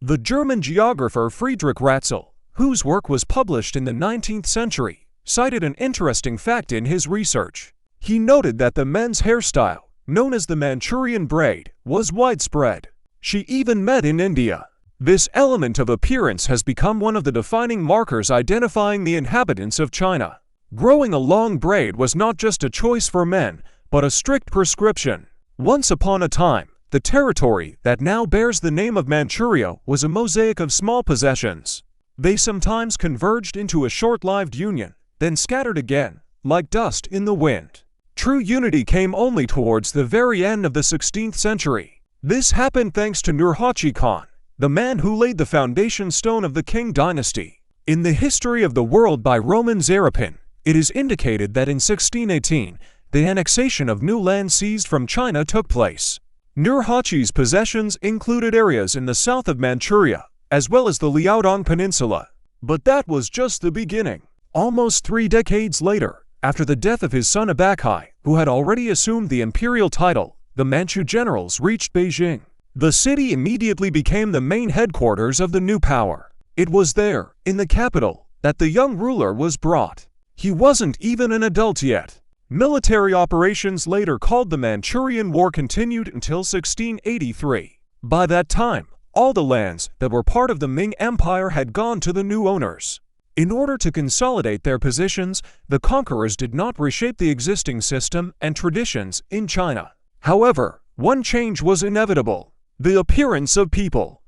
The German geographer Friedrich Ratzel, whose work was published in the 19th century, cited an interesting fact in his research. He noted that the men's hairstyle, known as the Manchurian braid, was widespread. She even met in India. This element of appearance has become one of the defining markers identifying the inhabitants of China. Growing a long braid was not just a choice for men, but a strict prescription. Once upon a time, the territory that now bears the name of Manchuria was a mosaic of small possessions. They sometimes converged into a short-lived union, then scattered again, like dust in the wind. True unity came only towards the very end of the 16th century. This happened thanks to Nurhaci Khan, the man who laid the foundation stone of the Qing Dynasty. In the History of the World by Roman Zarapin, it is indicated that in 1618, the annexation of new land seized from China took place. Nurhaci's possessions included areas in the south of Manchuria, as well as the Liaodong Peninsula. But that was just the beginning. Almost 3 decades later, after the death of his son Abakai, who had already assumed the imperial title, the Manchu generals reached Beijing. The city immediately became the main headquarters of the new power. It was there, in the capital, that the young ruler was brought. He wasn't even an adult yet. Military operations later called the Manchurian War continued until 1683. By that time, all the lands that were part of the Ming Empire had gone to the new owners. In order to consolidate their positions, the conquerors did not reshape the existing system and traditions in China. However, one change was inevitable: the appearance of people.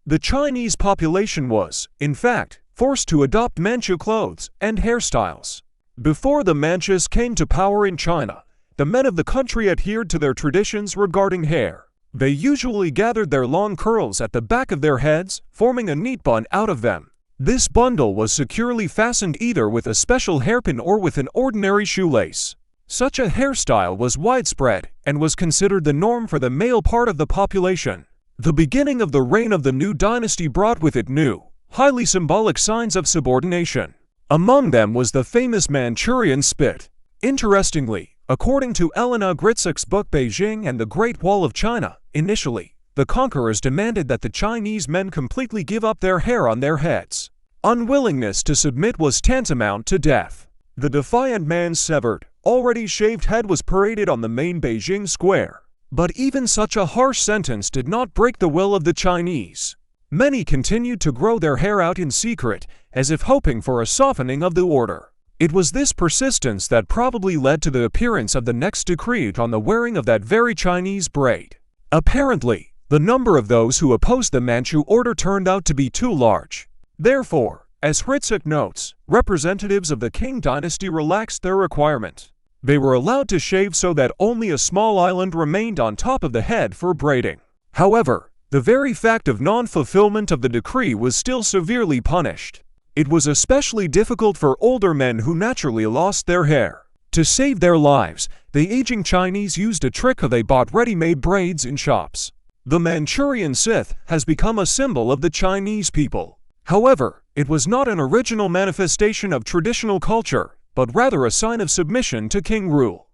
The Chinese population was, in fact, forced to adopt Manchu clothes and hairstyles. Before the Manchus came to power in China, the men of the country adhered to their traditions regarding hair. They usually gathered their long curls at the back of their heads, forming a neat bun out of them. This bundle was securely fastened either with a special hairpin or with an ordinary shoelace. Such a hairstyle was widespread and was considered the norm for the male part of the population. The beginning of the reign of the new dynasty brought with it new, highly symbolic signs of subordination. Among them was the famous Manchurian spit. Interestingly, according to Elena Gritzak's book Beijing and the Great Wall of China, initially, the conquerors demanded that the Chinese men completely give up their hair on their heads. Unwillingness to submit was tantamount to death. The defiant man's severed, already shaved head was paraded on the main Beijing square. But even such a harsh sentence did not break the will of the Chinese. Many continued to grow their hair out in secret, as if hoping for a softening of the order. It was this persistence that probably led to the appearance of the next decree on the wearing of that very Chinese braid. Apparently, the number of those who opposed the Manchu order turned out to be too large. Therefore, as Hritzak notes, representatives of the Qing Dynasty relaxed their requirement. They were allowed to shave so that only a small island remained on top of the head for braiding. However, the very fact of non-fulfillment of the decree was still severely punished. It was especially difficult for older men who naturally lost their hair. To save their lives, the aging Chinese used a trick: they bought ready-made braids in shops. The Manchurian scythe has become a symbol of the Chinese people. However, it was not an original manifestation of traditional culture, but rather a sign of submission to king rule.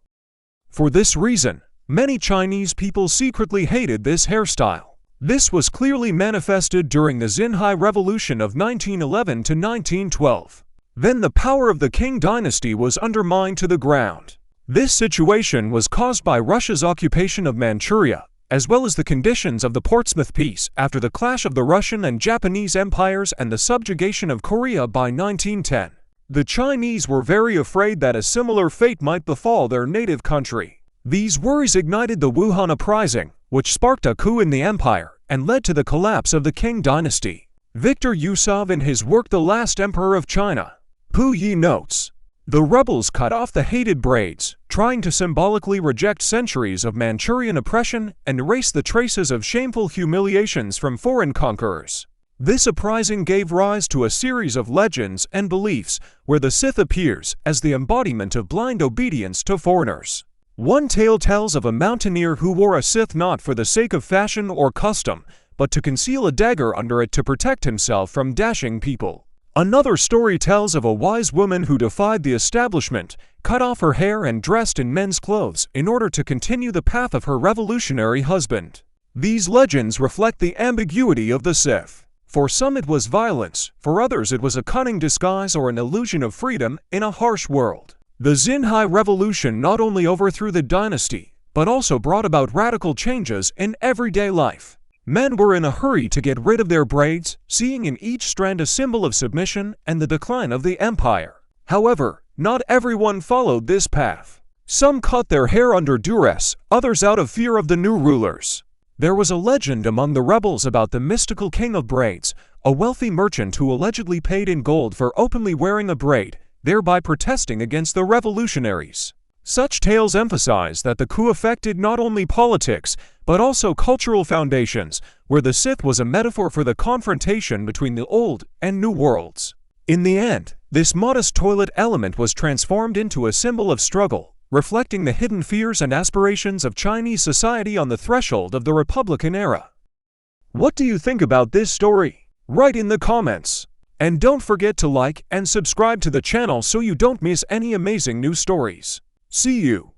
For this reason, many Chinese people secretly hated this hairstyle. This was clearly manifested during the Xinhai Revolution of 1911 to 1912. Then the power of the Qing Dynasty was undermined to the ground. This situation was caused by Russia's occupation of Manchuria, as well as the conditions of the Portsmouth Peace after the clash of the Russian and Japanese empires and the subjugation of Korea by 1910. The Chinese were very afraid that a similar fate might befall their native country. These worries ignited the Wuhan Uprising, which sparked a coup in the empire and led to the collapse of the Qing Dynasty. Victor Yusuf, in his work The Last Emperor of China, Pu Yi notes, "The rebels cut off the hated braids, trying to symbolically reject centuries of Manchurian oppression and erase the traces of shameful humiliations from foreign conquerors." This uprising gave rise to a series of legends and beliefs where the Sith appears as the embodiment of blind obedience to foreigners. One tale tells of a mountaineer who wore a Sith not for the sake of fashion or custom, but to conceal a dagger under it to protect himself from dashing people. Another story tells of a wise woman who defied the establishment, cut off her hair and dressed in men's clothes in order to continue the path of her revolutionary husband. These legends reflect the ambiguity of the Sith. For some it was violence, for others it was a cunning disguise or an illusion of freedom in a harsh world. The Xinhai Revolution not only overthrew the dynasty, but also brought about radical changes in everyday life. Men were in a hurry to get rid of their braids, seeing in each strand a symbol of submission and the decline of the empire. However, not everyone followed this path. Some cut their hair under duress, others out of fear of the new rulers. There was a legend among the rebels about the mystical king of braids, a wealthy merchant who allegedly paid in gold for openly wearing a braid, thereby protesting against the revolutionaries. Such tales emphasize that the coup affected not only politics, but also cultural foundations, where the Sith was a metaphor for the confrontation between the old and new worlds. In the end, this modest toilet element was transformed into a symbol of struggle, reflecting the hidden fears and aspirations of Chinese society on the threshold of the Republican era. What do you think about this story? Write in the comments. And don't forget to like and subscribe to the channel so you don't miss any amazing new stories. See you.